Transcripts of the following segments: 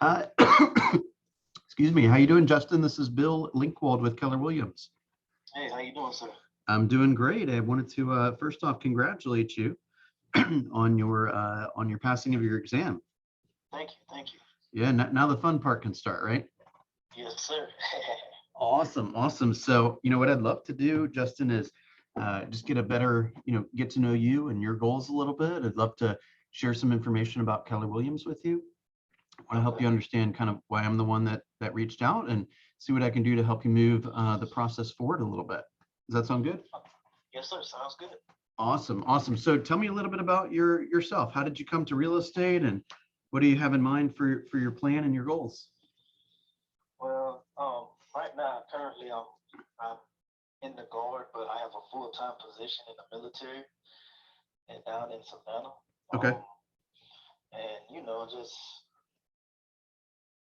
Hi. Excuse me. How you doing, Justin? This is Bill Linkwald with Keller Williams. Hey, how you doing, sir? I'm doing great. I wanted to first off congratulate you on your passing of your exam. Thank you, thank you. Yeah. Now the fun part can start, right? Yes, sir. Awesome. Awesome. So what I'd love to do, Justin, is just get a better get to know you and your goals a little bit. I'd love to share some information about Keller Williams with you. I want to help Okay. you understand kind of why I'm the one that reached out and see what I can do to help you move the process forward a little bit. Does that sound good? Yes, sir. Sounds good. Awesome, awesome. So tell me a little bit about yourself. How did you come to real estate, and what do you have in mind for your plan and your goals? Well, right now, currently, I'm in the guard, but I have a full-time position in the military and down in Savannah. Okay, And just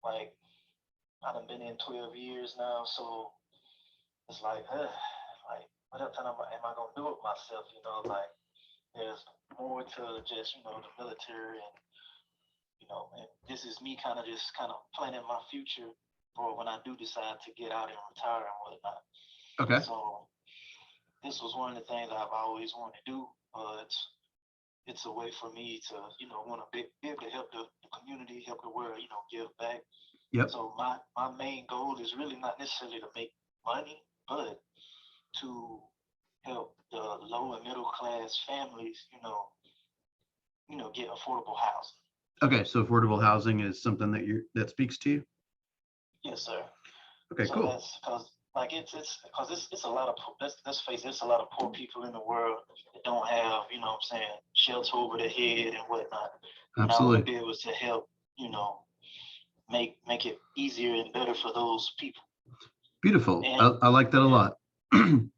like I done been in 12 years now, so it's like what else am I gonna do with myself? Like there's more to just the military, and this is me kind of planning my future for when I do decide to get out and retire and whatnot. okay, So this was one of the things I've always wanted to do. It's a way for me to want to be able to help the community, help the world, give back. yep, So my main goal is really not necessarily to make money, but to help the low and middle class families, get affordable housing. okay. So affordable housing is something that speaks to you. Yes, sir. Okay, So cool. that's because like it's because it's a lot of let's face it, it's a lot of poor people in the world that don't have what I'm saying, shelter over their head and whatnot. And I want to Absolutely, be able to help make it easier and better for those people. beautiful. And I like that a yeah, lot. and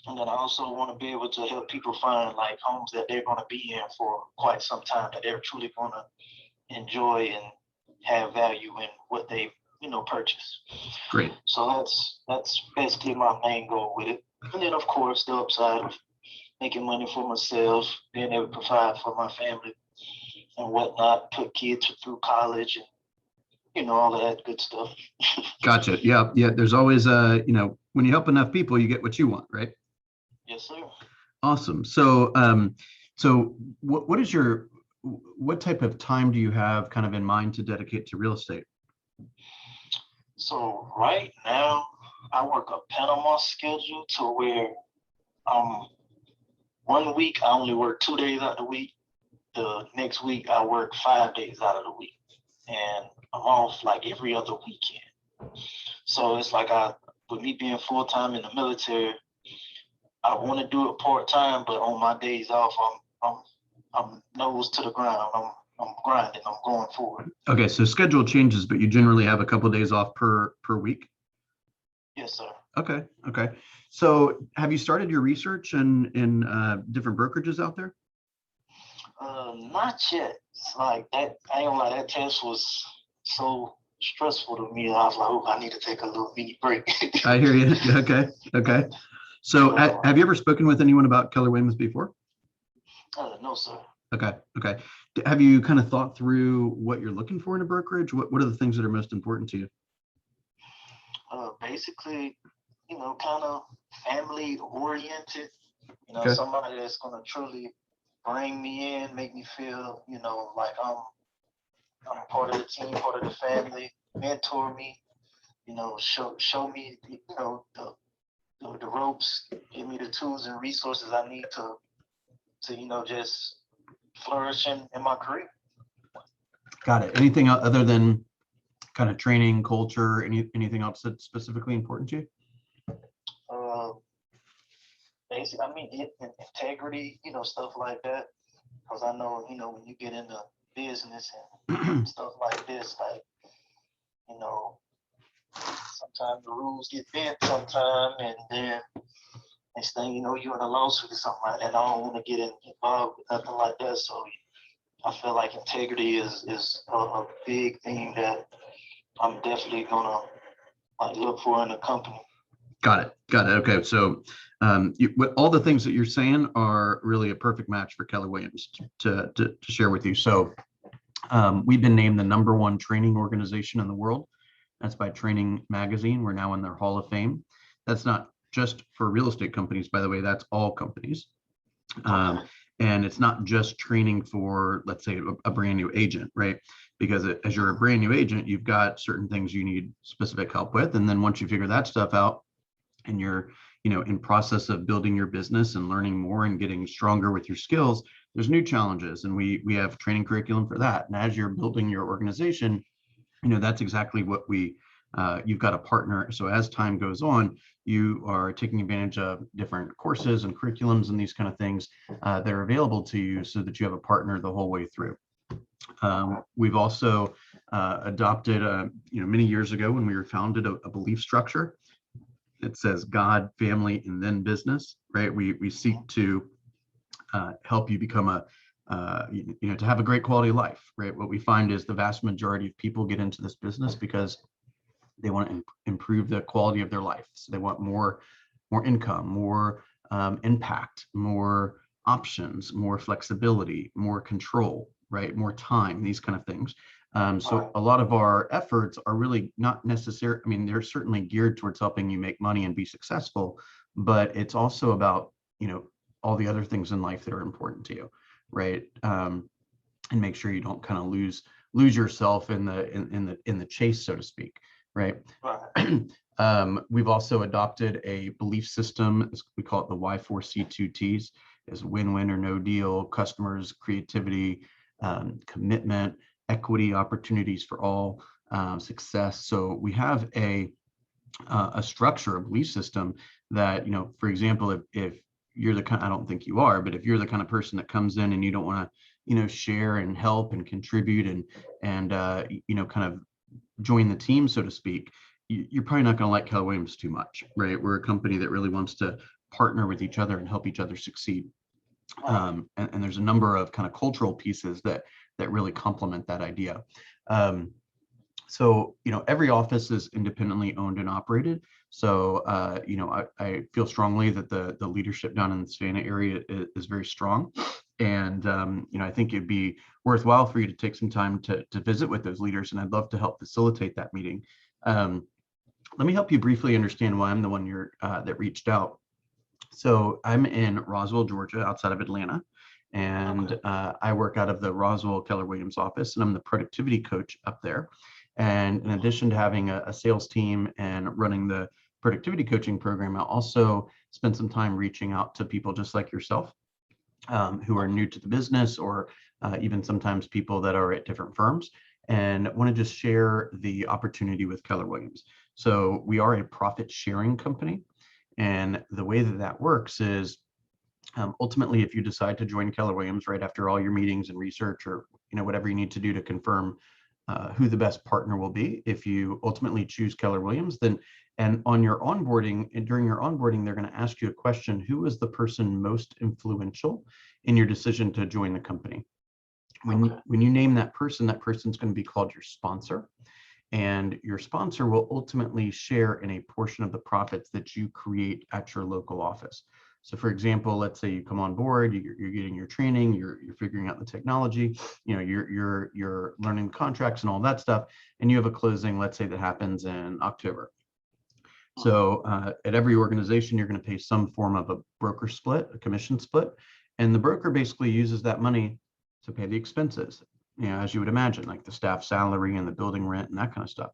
then I also want to be able to help people find like homes that they're going to be in for quite some time, that they're truly going to enjoy and have value in what they purchase. Great. So that's basically my main goal with it. And then of course the upside of making money for myself, being able to provide for my family and whatnot, put kids through college and all of that good stuff. Gotcha. Yeah, yeah. There's always when you help enough people, you get what you want, right? Yes, sir. Awesome. So what type of time do you have kind of in mind to dedicate to real estate? So right now I work a Panama schedule to where um 1 week I only work 2 days out of the week. The next week I work 5 days out of the week. And I'm off like every other weekend. So it's like with me being full time in the military, I want to do it part time, but on my days off, I'm nose to the ground. I'm grinding. I'm going forward. Okay, so schedule changes, but you generally have a couple of days off per week. Yes, sir. Okay, okay. So have you started your research in different brokerages out there? Not yet. It's like that. I ain't gonna lie. That test was so stressful to me. I was like, oh, I need to take a little mini break. I hear you. Okay, okay. So so, have you ever spoken with anyone about Keller Williams before? no, sir. Okay, okay. Have you kind of thought through what you're looking for in a brokerage? What are the things that are most important to you? Basically, kind of family oriented. Okay, Somebody that's gonna truly bring me in, make me feel, like I'm part of the team, part of the family, mentor me, show me, the ropes, give me the tools and resources I need to just flourish in my career. got it. Anything other than kind of training, culture, anything else that's specifically important to you? Uh, Basically, I mean, integrity, stuff like that. Because I know, when you get into business and stuff like this, like, you know, sometimes the rules get bent sometime, and then next thing you know, you're in a lawsuit or something like that. I don't want to get involved with nothing like that. So I feel like integrity is a big thing that I'm definitely gonna like look for in a company. Got it. Got it. Okay. So all the things that you're saying are really a perfect match for Keller Williams to share with you. So We've been named the #1 training organization in the world. That's by Training Magazine. We're now in their Hall of Fame. That's not just for real estate companies, by the way, that's all companies. And it's not just training for, let's say, a brand new agent, right? Because as you're a brand new agent, you've got certain things you need specific help with. And then once you figure that stuff out and you're, in process of building your business and learning more and getting stronger with your skills, there's new challenges. And we have training curriculum for that. And as you're building your organization, that's exactly what you've got a partner. So as time goes on, you are taking advantage of different courses and curriculums and these kind of things that are available to you so that you have a partner the whole way through. We've also adopted, many years ago when we were founded, a belief structure. It says God, family, and then business, right? We seek to help you become to have a great quality of life, right? What we find is the vast majority of people get into this business because they want to improve the quality of their life. So they want more income, more impact, more options, more flexibility, more control, right? More time, these kind of things. So a lot of our efforts are really not necessary. I mean, they're certainly geared towards helping you make money and be successful, but it's also about, all the other things in life that are important to you, right? And make sure you don't kind of lose yourself in the chase, so to speak, right? We've also adopted a belief system. We call it the Y4C2Ts. Is win-win or no deal, customers, creativity, commitment, equity, opportunities for all, success. So we have a structure, a belief system that, for example, if you're the kind, I don't think you are, but if you're the kind of person that comes in and you don't want to, share and help and contribute and kind of join the team, so to speak, you're probably not going to like Keller Williams too much, right? We're a company that really wants to partner with each other and help each other succeed. And there's a number of kind of cultural pieces that really complement that idea. So, every office is independently owned and operated. So, I feel strongly that the leadership down in the Savannah area is very strong. And, I think it'd be worthwhile for you to take some time to visit with those leaders. And I'd love to help facilitate that meeting. Let me help you briefly understand why I'm the one that reached out. So I'm in Roswell, Georgia, outside of Atlanta. And I work out of the Roswell Keller Williams office, and I'm the productivity coach up there. And in addition to having a sales team and running the productivity coaching program, I also spend some time reaching out to people just like yourself who are new to the business, or even sometimes people that are at different firms and want to just share the opportunity with Keller Williams. So we are a profit sharing company. And the way that works is ultimately, if you decide to join Keller Williams right after all your meetings and research, or whatever you need to do to confirm who the best partner will be, if you ultimately choose Keller Williams, then on your onboarding, and during your onboarding, they're going to ask you a question: who is the person most influential in your decision to join the company? When you name that person's going to be called your sponsor. And your sponsor will ultimately share in a portion of the profits that you create at your local office. So for example, let's say you come on board, you're getting your training, you're figuring out the technology, you're learning contracts and all that stuff, and you have a closing, let's say, that happens in October. So at every organization, you're going to pay some form of a broker split, a commission split, and the broker basically uses that money to pay the expenses, as you would imagine, like the staff salary and the building rent and that kind of stuff.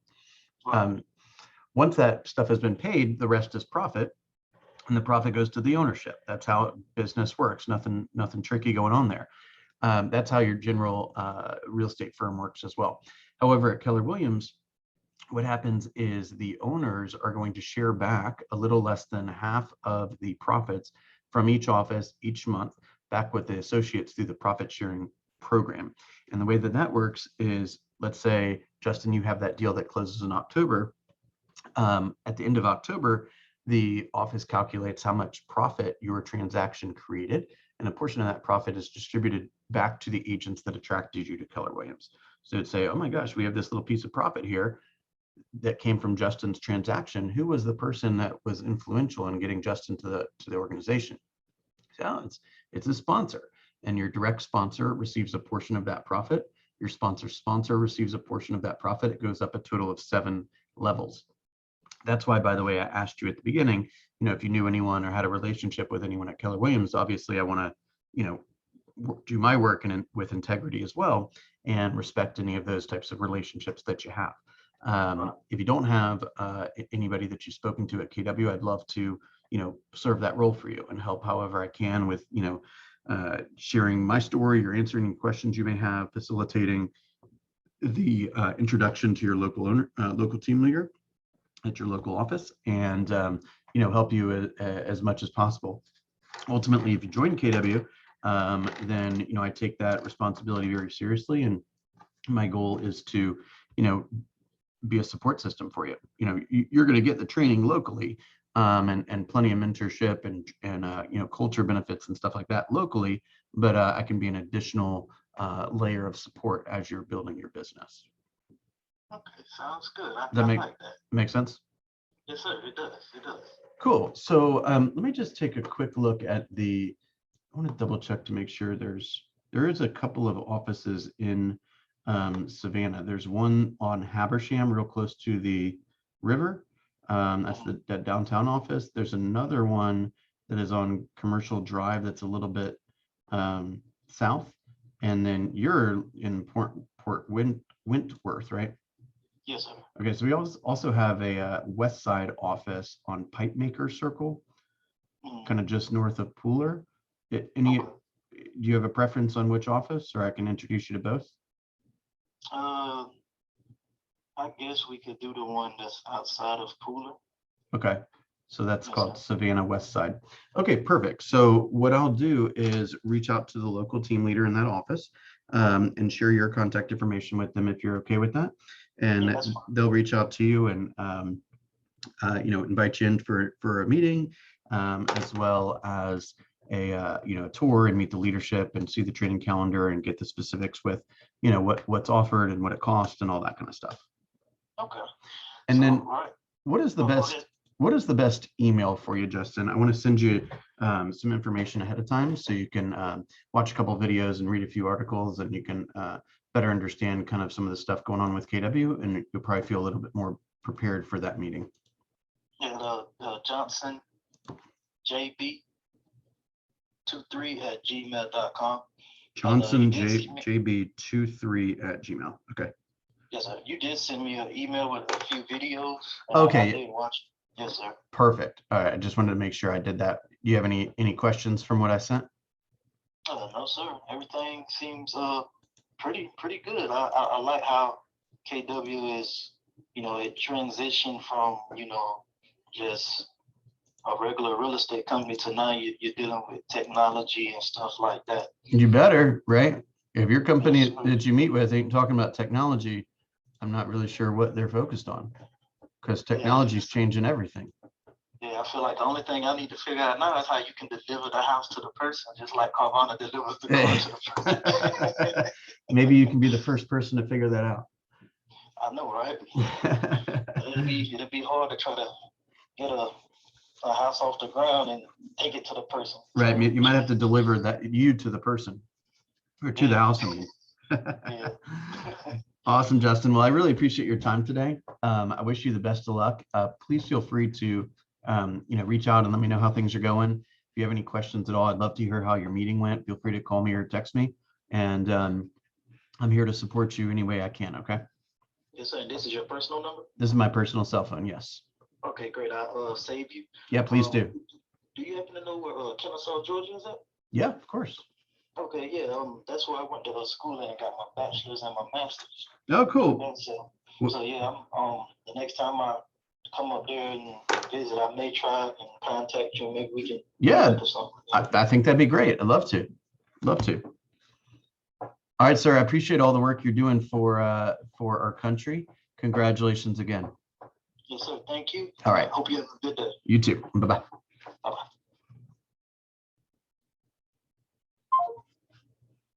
Once that stuff has been paid, the rest is profit, and the profit goes to the ownership. That's how business works. Nothing tricky going on there. That's how your general real estate firm works as well. However, at Keller Williams, what happens is the owners are going to share back a little less than half of the profits from each office each month back with the associates through the profit sharing program. And the way that works is, let's say, Justin, you have that deal that closes in October. At the end of October, the office calculates how much profit your transaction created, and a portion of that profit is distributed back to the agents that attracted you to Keller Williams. So it'd say, oh my gosh, we have this little piece of profit here that came from Justin's transaction. Who was the person that was influential in getting Justin to the organization? So it's a sponsor, and your direct sponsor receives a portion of that profit. your sponsor receives a portion of that profit. It goes up a total of 7 levels. That's why, by the way, I asked you at the beginning, if you knew anyone or had a relationship with anyone at Keller Williams. Obviously, I want to, do my work with integrity as well and respect any of those types of relationships that you have. If you don't have anybody that you've spoken to at KW, I'd love to, serve that role for you and help however I can with, sharing my story or answering any questions you may have, facilitating the introduction to your local team leader at your local office, and help you as much as possible. Ultimately, if you join KW, then I take that responsibility very seriously, and my goal is to be a support system for you. You're going to get the training locally, and plenty of mentorship and culture benefits and stuff like that locally, but I can be an additional layer of support as you're building your business. Okay, sounds good. I That like that. Make sense? Yes, sir. It does. It does. Cool. So let me just take a quick look at I want to double check to make sure there is a couple of offices in Savannah. There's one on Habersham, real close to the river. That's that downtown office. There's another one that is on Commercial Drive that's a little bit south. And then you're in Port Wentworth, right? Yes, sir. Okay, so we also have a West Side office on Pipe Maker Circle, kind of just north of Pooler. Do you have a preference on which office, or I can introduce you to both? I guess we could do the one that's outside of Pooler. Okay, so that's called Savannah West Side. Okay, perfect. So what I'll do is reach out to the local team leader in that office and share your contact information with them if you're okay with that. And they'll reach out to you and invite you in for a meeting, as well as a tour and meet the leadership and see the training calendar and get the specifics with what's offered and what it costs and all that kind of stuff. Okay. And so, then right. what is the best email for you, Justin? I want to send you some information ahead of time so you can watch a couple of videos and read a few articles, and you can better understand kind of some of the stuff going on with KW, and you'll probably feel a little bit more prepared for that meeting. Yeah, Johnson JB 23@gmail.com. Johnson JB23@gmail. Okay. Yes, sir. You did send me an email with a few videos. Okay. I did watch. Yes, sir. Perfect. All right. I just wanted to make sure I did that. Do you have any questions from what I sent? No, sir. Everything seems pretty good. I like how KW is, it transitioned from, just a regular real estate company to now you're dealing with technology and stuff like that. You better, right? If your company that you meet with ain't talking about technology, I'm not really sure what they're focused on, because technology is changing everything. Yeah, I feel like the only thing I need to figure out now is how you can deliver the house to the person, just like Carvana delivers the car to the person. Maybe you can be the first person to figure that out. I know, right? It'd be hard to try to get a house off the ground and take it to the person. Right. You might have to deliver you to the person, or to the house. I mean. Yeah. Awesome, Justin. Well, I really appreciate your time today. I wish you the best of luck. Please feel free to reach out and let me know how things are going. If you have any questions at all, I'd love to hear how your meeting went. Feel free to call me or text me, and I'm here to support you any way I can. Okay. Yes, sir. And this is your personal number? This is my personal cell phone. Yes. Okay, great. I'll save you. Yeah, please do. Do you happen to know where Kennesaw, Georgia is at? Yeah, of course. Okay, yeah. That's where I went to school and got my bachelor's and my master's. Oh, cool. And so yeah, the next time I come up there and visit, I may try and contact you. Maybe we can. Yeah, I think that'd be great. I'd love to. All right, sir. I appreciate all the work you're doing for our country. Congratulations again. Yes, sir. Thank you. All right. Hope you have a good day. You too. Bye-bye. Bye-bye.